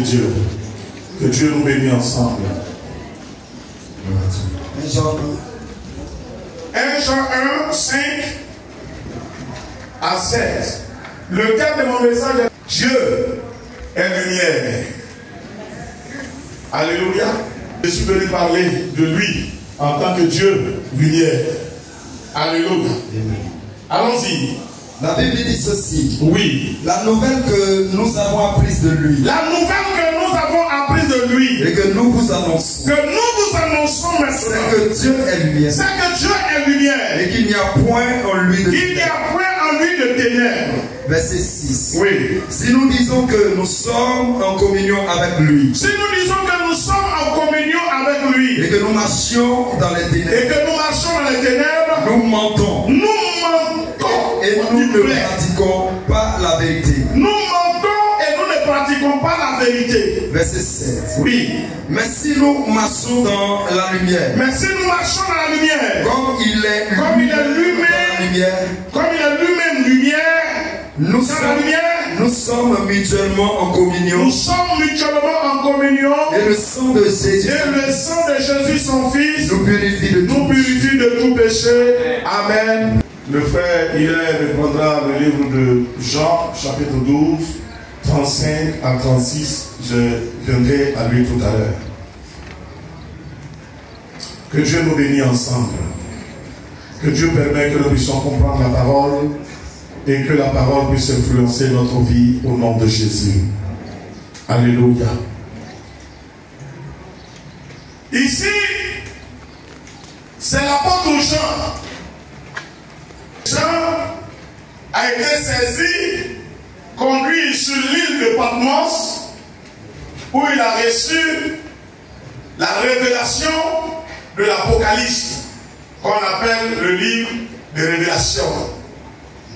Dieu. Que Dieu nous bénisse ensemble. 1 Jean 1, 5 à 7. Le thème de mon message est Dieu est lumière. Alléluia. Je suis venu parler de lui en tant que Dieu lumière. Alléluia. Allons-y. La Bible dit ceci. Oui. La nouvelle que nous avons apprise de lui. La nouvelle que nous avons apprise de lui. Et que nous vous annonçons. Que nous vous annonçons maintenant. C'est que Dieu est lumière. C'est que Dieu est lumière. Et qu'il n'y a point en lui de Il n'y a point en lui de ténèbres. Verset 6. Oui. Si nous disons que nous sommes en communion avec lui. Si nous disons que nous sommes en communion avec lui. Et que nous marchions dans les ténèbres. Et que nous marchons dans les ténèbres. Nous mentons. Nous mentons. Et nous ne pratiquons pas la vérité. Nous mentons et nous ne pratiquons pas la vérité. Verset 7. Oui. Mais si nous marchons dans la lumière. Mais si nous marchons dans la lumière. Comme il est lui-même lumière. Nous sommes mutuellement en communion. Nous sommes mutuellement en communion. Et le sang de Jésus. Et le sang de Jésus, son Fils, nous purifie de tout péché. Amen. Le frère Hilaire me prendra le livre de Jean, chapitre 12, 35 à 36. Je viendrai à lui tout à l'heure. Que Dieu nous bénisse ensemble. Que Dieu permette que nous puissions comprendre la parole et que la parole puisse influencer notre vie au nom de Jésus. Alléluia. Ici, c'est l'apôtre Jean. Jean a été saisi, conduit sur l'île de Patmos, où il a reçu la révélation de l'Apocalypse, qu'on appelle le livre de révélation,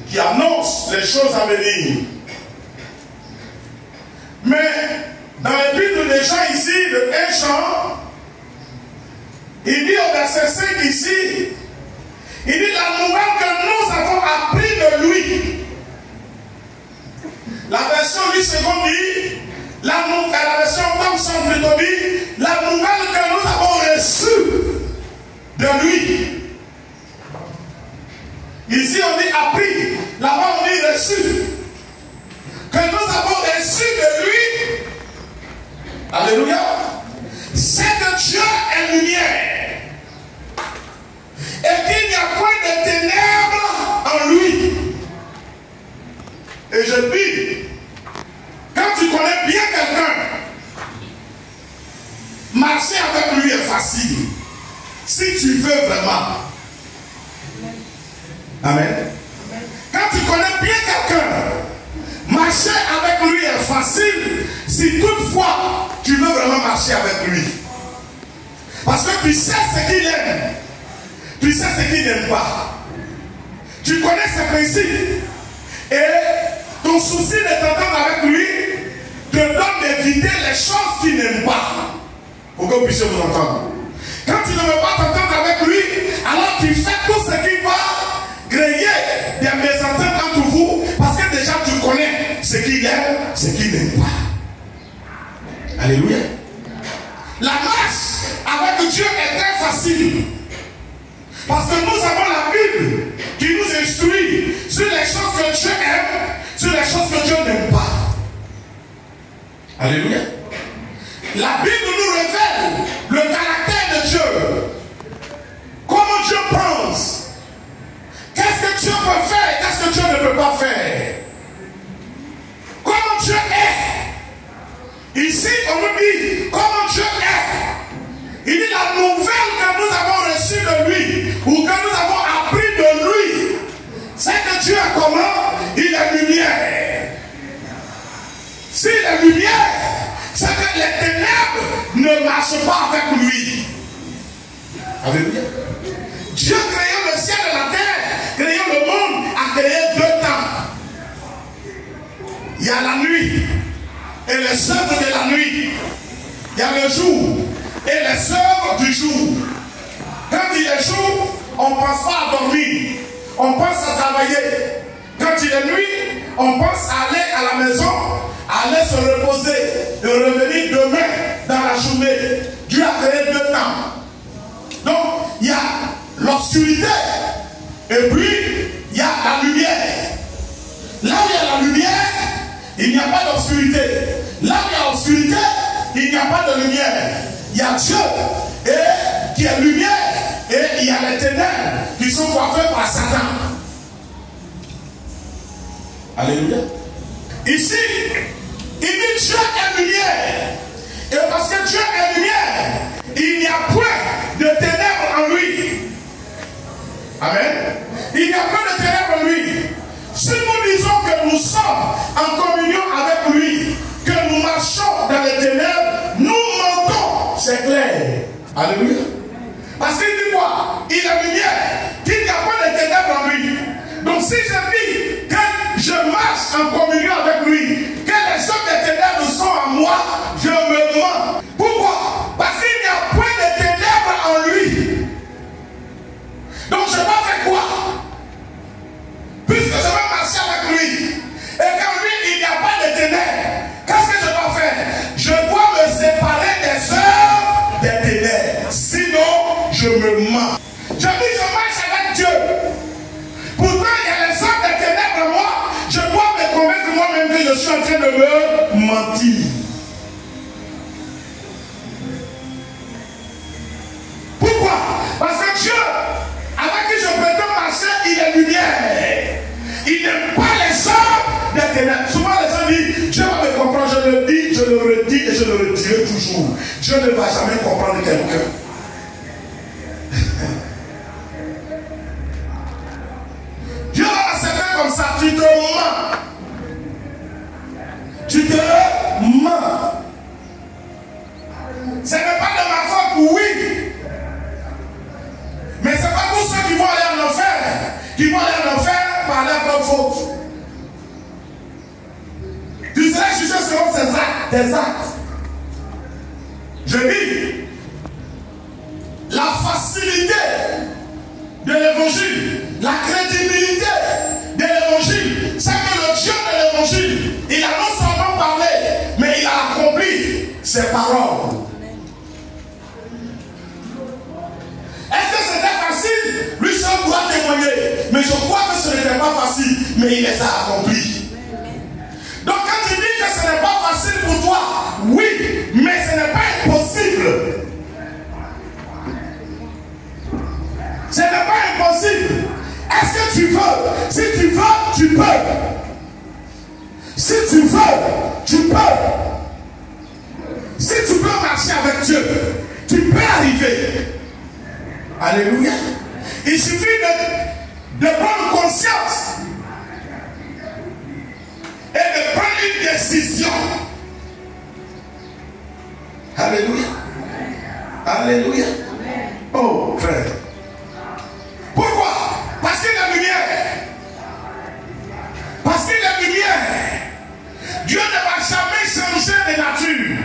qui annonce les choses à venir. Mais dans l'épître de Jean ici, de 1 Jean, il dit au verset 5 ici, il dit la nouvelle que nous avons appris de lui. La version 8 secondes dit, la version Thomson plutôt dit, la nouvelle que nous avons reçue de lui. Ici on dit appris, là-bas on dit reçu. Que nous avons reçu de lui. Alléluia. C'est que Dieu est lumière. Et qu'il n'y a point de ténèbres en lui. Et je dis, quand tu connais bien quelqu'un, marcher avec lui est facile. Si tu veux vraiment. Amen. Quand tu connais bien quelqu'un, marcher avec lui est facile si toutefois tu veux vraiment marcher avec lui. Parce que tu sais ce qu'il aime. Tu sais ce qu'il n'aime pas. Tu connais ses principes. Et ton souci de t'entendre avec lui te donne d'éviter les choses qu'il n'aime pas. Pour que vous puissiez vous entendre. Quand tu ne veux pas t'entendre avec lui, alors tu fais tout ce qui va créer des mésententes entre vous. Parce que déjà tu connais ce qu'il aime, ce qu'il n'aime pas. Alléluia. La marche avec Dieu est très facile. Parce que nous avons la Bible qui nous instruit sur les choses que Dieu aime, sur les choses que Dieu n'aime pas. Alléluia. La Bible nous révèle le caractère de Dieu. Comment Dieu pense. Qu'est-ce que Dieu peut faire et qu'est-ce que Dieu ne peut pas faire. Comment Dieu est. Ici, on nous dit comment Dieu est. Il dit la nouvelle que nous avons reçue de lui, ou que nous avons appris de lui, c'est que Dieu est comment? Il est lumière. S'il est lumière, c'est que les ténèbres ne marchent pas avec lui. Alléluia. Dieu créant le ciel et la terre, créant le monde, a créé deux temps. Il y a la nuit et les œuvres de la nuit. Il y a le jour et les œuvres du jour. Quand il est jour, on ne pense pas à dormir, on pense à travailler. Quand il est nuit, on pense à aller à la maison, allait se reposer et revenir demain dans la journée. Dieu a créé 2 temps. Donc, il y a l'obscurité et puis il y a la lumière. Là où il y a la lumière, il n'y a pas d'obscurité. Là où il y a l'obscurité, il n'y a pas de lumière. Il y a Dieu et qui est lumière et il y a les ténèbres qui sont coiffées par Satan. Alléluia. Ici, il dit Dieu est lumière. Et parce que Dieu est lumière, il n'y a point de ténèbres en lui. Amen. Il n'y a point de ténèbres en lui. Si nous disons que nous sommes en communion avec lui, que nous marchons dans les ténèbres, nous mentons. C'est clair. Alléluia. Parce qu'il dit quoi? Il est lumière, qu'il n'y a pas de ténèbres en lui. Donc si je dis que je marche en communion avec lui, que les œuvres des ténèbres sont en moi, je me mens. Pourquoi? Parce qu'il n'y a point de ténèbres en lui. Donc je dois faire quoi? Puisque je vais marcher avec lui, et qu'en lui il n'y a pas de ténèbres, qu'est-ce que je dois faire? Je dois me séparer des œuvres des ténèbres. Sinon, je me mens. Je dis, je marche avec Dieu. Pourtant, il y a les œuvres des ténèbres en moi. Je dois me convaincre moi-même que je suis en train de me mentir. Pourquoi? Parce que Dieu, avec qui je prétends marcher, il est lumière. Il n'aime pas les œuvres des ténèbres. Souvent les gens disent, Dieu va me comprendre. Je le dis, je le redis et je le redirai toujours. Dieu ne va jamais comprendre quelqu'un. Dieu va accepter comme ça. Tu te mens. Tu te mens. Ce n'est pas de ma faute, oui. Mais ce n'est pas tous ceux qui vont aller en enfer qui vont aller en enfer par leur propre faute. Tu seras jugé selon tes actes. Je dis, la facilité de l'évangile, la crédibilité de l'évangile, c'est que le Dieu de l'évangile, il a non seulement parlé, mais il a accompli ses paroles. Est-ce que c'était facile? Lui seul doit témoigner. Mais je crois que ce n'était pas facile, mais il les a accomplis. Donc quand tu dis que ce n'est pas facile pour toi, oui, mais ce n'est pas impossible. Ce n'est pas impossible. Est-ce que tu veux? Si tu veux, tu peux. Si tu veux, tu peux. Si tu veux marcher avec Dieu, tu peux arriver. Alléluia. Il suffit de prendre conscience et de prendre une décision. Alléluia. Alléluia. Oh, frère. Pourquoi? Parce qu'il est lumière. Parce qu'il est lumière. Dieu ne va jamais changer de nature.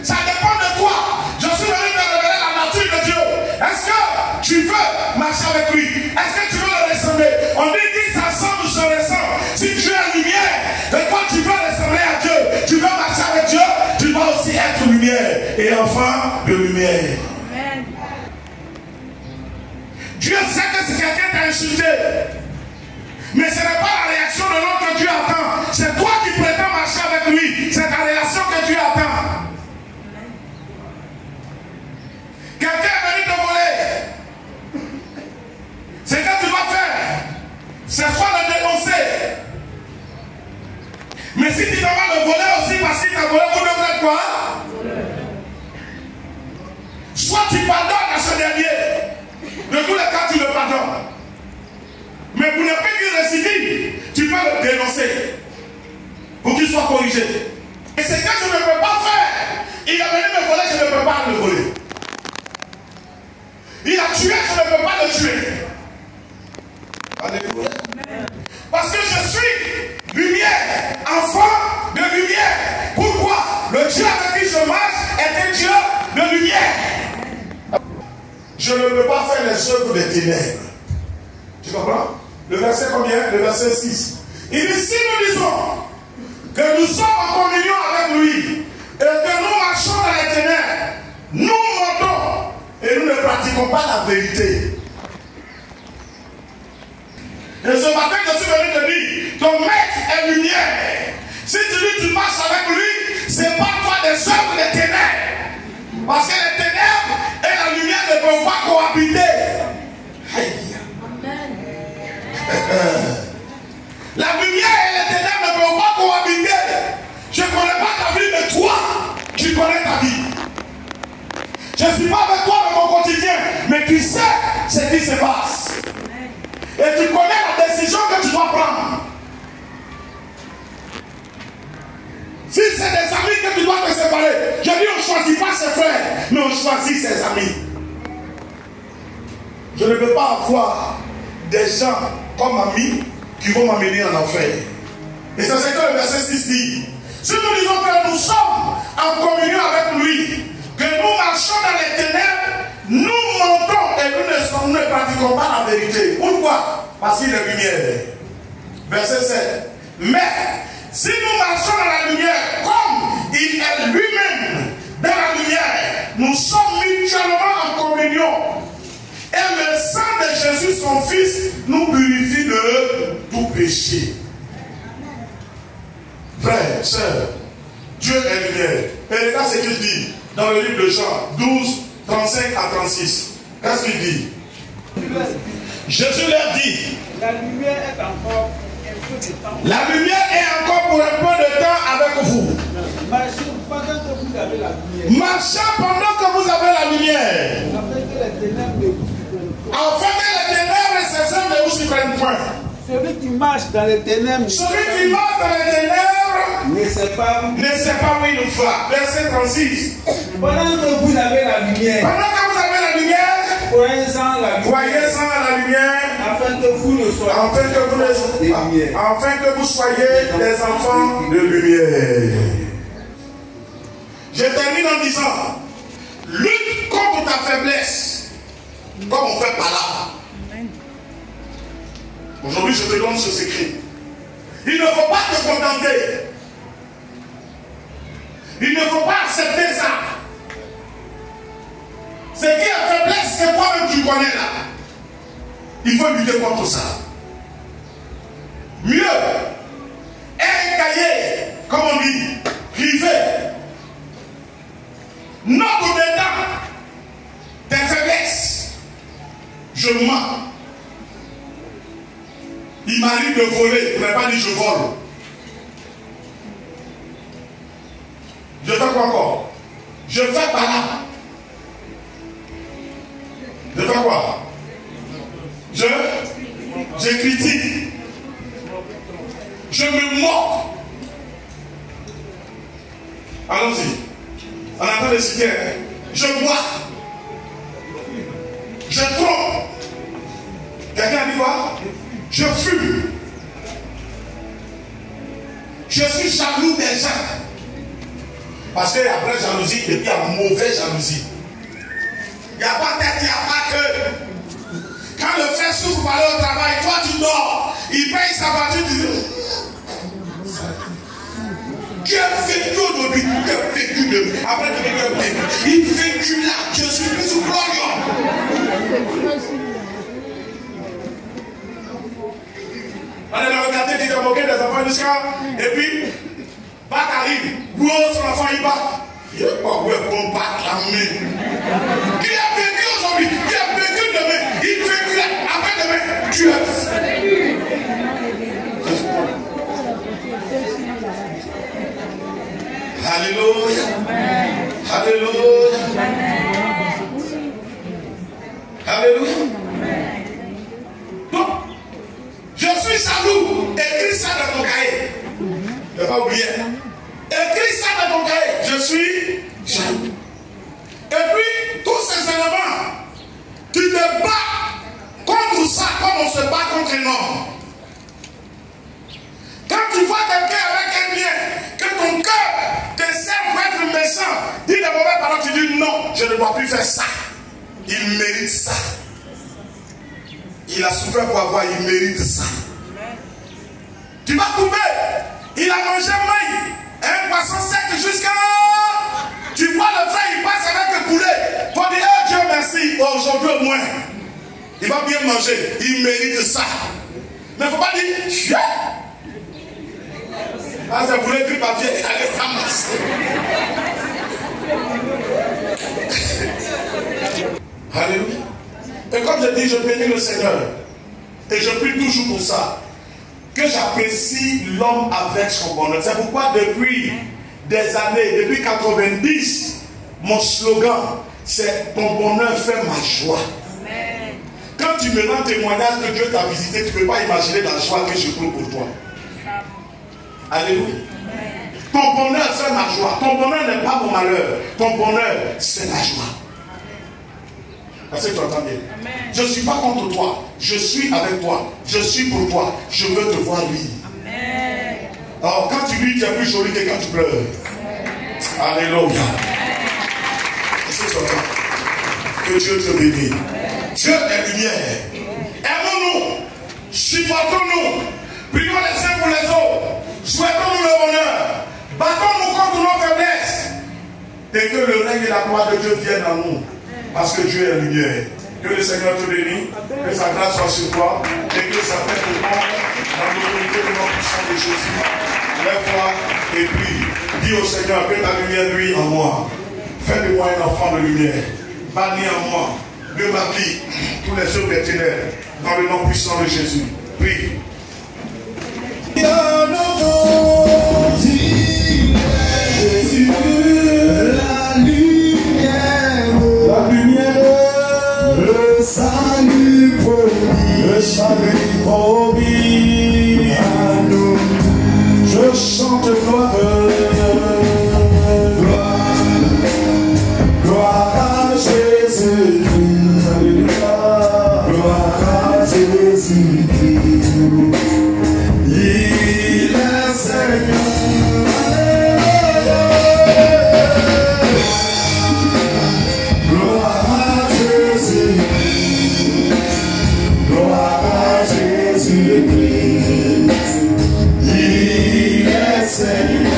Ça dépend de toi. Je suis venu te révéler la nature de Dieu. Est-ce que tu veux marcher avec lui? Est-ce que tu veux le ressembler? On dit qu'il s'assemble ou se ressemble. Si Dieu est lumière, et toi tu veux ressembler à Dieu, tu veux marcher avec Dieu, tu dois aussi être lumière et enfant de lumière. Amen. Dieu sait que si quelqu'un t'a insulté, mais ce n'est pas la réaction de l'homme que Dieu attend. C'est toi qui prétends marcher avec lui. C'est ta réaction que Dieu attend. Quelqu'un est venu te voler. Ce que tu dois faire, c'est soit le dénoncer. Mais si tu t'en vas le voler aussi parce qu'il t'a volé, vous devrez quoi? Soit tu pardonnes à ce dernier. De tous les cas, tu le pardonnes. Mais pour ne pas qu'il récidive, tu peux le dénoncer. Pour qu'il soit corrigé. Et c'est que je ne peux pas faire. Il est venu me voler, je ne peux pas le voler. Il a tué, je ne peux pas le tuer. Alléluia. Parce que je suis lumière, enfant de lumière. Pourquoi? Le Dieu avec qui je marche est un Dieu de lumière. Je ne peux pas faire les œuvres des ténèbres. Tu comprends? Le verset combien? Le verset 6. Il dit, si nous disons que nous sommes en communion avec lui et que nous marchons dans les ténèbres, nous mentons et nous ne pratiquons pas la vérité. Et ce matin, je suis venu te dire, ton maître est lumière. Si tu dis tu marches avec lui, c'est pas toi des œuvres des ténèbres. Parce que les ténèbres et la lumière ne peuvent pas cohabiter. La lumière et les ténèbres ne peuvent pas cohabiter. Je ne connais pas ta vie, mais toi, tu connais ta vie. Je ne suis pas avec toi dans mon quotidien, mais tu sais ce qui se passe. Et tu connais la décision que tu dois prendre. Si c'est des amis que tu dois te séparer, je dis on ne choisit pas ses frères, mais on choisit ses amis. Je ne peux pas avoir des gens comme amis qui vont m'amener en enfer. Et c'est ce que le verset 6 dit. Si nous disons que nous sommes en communion avec lui, que nous marchons dans les ténèbres, nous mentons et nous ne pratiquons pas la vérité. Pourquoi? Parce qu'il est lumière. Verset 7. Mais si nous marchons dans la lumière comme il est lui-même dans la lumière, nous sommes mutuellement en communion. Et le sang de Jésus, son Fils, nous purifie de tout péché. Frères, sœurs, Dieu est lumière. Et regarde ce qu'il dit dans le livre de Jean 12, 35 à 36. Qu'est-ce qu'il dit? Jésus leur dit, la lumière est encore un peu de temps. La lumière est encore pour un peu de temps avec vous. Marchez pendant que vous avez la lumière. Marchez pendant que vous avez la lumière. Afin que les ténèbres ne vous surprennent point. Afin que les ténèbres et ses œuvres ne vous surprennent point. Celui qui marche dans les ténèbres Celui qui marche dans les ténèbres ne sait pas où il nous va. Verset 36. pendant que vous avez la lumière. Pendant que vous avez la lumière, Croyez-en la lumière. voyez-en la lumière. Afin que vous ne soyez Afin que vous soyez des enfants de lumière. Je termine en disant, lutte contre ta faiblesse, comme on fait par là. Aujourd'hui, je te donne ce secret. Il ne faut pas te contenter. Il ne faut pas accepter ça. Ce qui est faiblesse, c'est toi-même tu connais là. Il faut lutter contre ça. Mieux, un cahier, comme on dit, privé. Note dedans tes faiblesses. Je mens. Il m'arrive de voler. Je n'ai pas dit je vole. Je fais quoi encore? Je fais par là. Je fais quoi? Je critique. Je me moque. Allons-y. On attend de citer. Je bois. Je trompe. Quelqu'un dit quoi? Je fume. Je suis jaloux des gens. Parce qu'il y a vraie jalousie et puis il y a mauvaise jalousie. Il n'y a pas tête, il n'y a pas que. Quand le frère souffre pour aller au travail, toi tu dors. Il paye sa voiture, tu dis. Tu as vécu aujourd'hui, tu as vécu de. Après tu as vécu. Il vécu là, je suis plus sous glorieux. On est dans le quartier, tu t'es moqué des enfants jusqu'à. Et puis, Bac arrive, gros, son enfant il bat. Il n'est pas bon, bat la main. Tu as vécu aujourd'hui, tu as vécu demain, il vécu après demain, tu as. Alléluia. Alléluia. Alléluia. Donc, je suis jaloux. Écris ça dans ton cahier. Ne pas oublier. Écris ça dans ton cahier. Je suis jaloux. Et puis, tous ces éléments, tu te bats contre ça comme on se bat contre un homme. Quand tu vois quelqu'un avec un bien, que ton cœur te sert pour être méchant, dis des mauvaises paroles, tu dis non, je ne dois plus faire ça. Il mérite ça. Il a souffert pour avoir, il mérite ça. Tu vas trouver, Il a mangé maïs, un poisson sec jusqu'à... Tu vois le frère, il passe avec le poulet. Pour dire, oh Dieu merci, aujourd'hui au moins. Il va bien manger, il mérite ça. Mais il ne faut pas dire, chien. Ah, c'est poulet gris papier, allez ramasser. Alléluia. Et comme je dis, je bénis le Seigneur. Et je prie toujours pour ça. Que j'apprécie l'homme avec son bonheur. C'est pourquoi depuis des années, depuis 90, mon slogan, c'est ton bonheur fait ma joie. Amen. Quand tu me rends témoignage que Dieu t'a visité, tu ne peux pas imaginer la joie que je trouve pour toi. Alléluia. Amen. Ton bonheur fait ma joie. Ton bonheur n'est pas mon malheur. Ton bonheur, c'est la joie. Est-ce que tu entends bien? Amen. Je ne suis pas contre toi. Je suis avec toi. Je suis pour toi. Je veux te voir rire. Amen. Alors quand tu ris, tu es plus joli que quand tu pleures. Amen. Alléluia. Est-ce que tu entends? Que Dieu te bénisse. Dieu est lumière. Aimons-nous. Supportons-nous. Prions les uns pour les autres. Souhaitons-nous le bonheur. Battons-nous contre nos faiblesses. Et que le règne et la gloire de Dieu viennent à nous. Parce que Dieu est lumière. Que le Seigneur te bénisse. Que sa grâce soit sur toi. Et que sa paix te montre dans l'autorité de notre puissant de Jésus. Lève-toi et prie. Dis au Seigneur que ta lumière brille en moi. Fais de moi un enfant de lumière. Bannis en moi de ma vie tous les œuvres des ténèbres. Dans le nom puissant de Jésus. Prie. Jésus, la lumière, le salut promis, à nous tous. Je chante gloire, gloire à Jésus-Christ, gloire à Jésus-Christ. Il est Seigneur. Salut,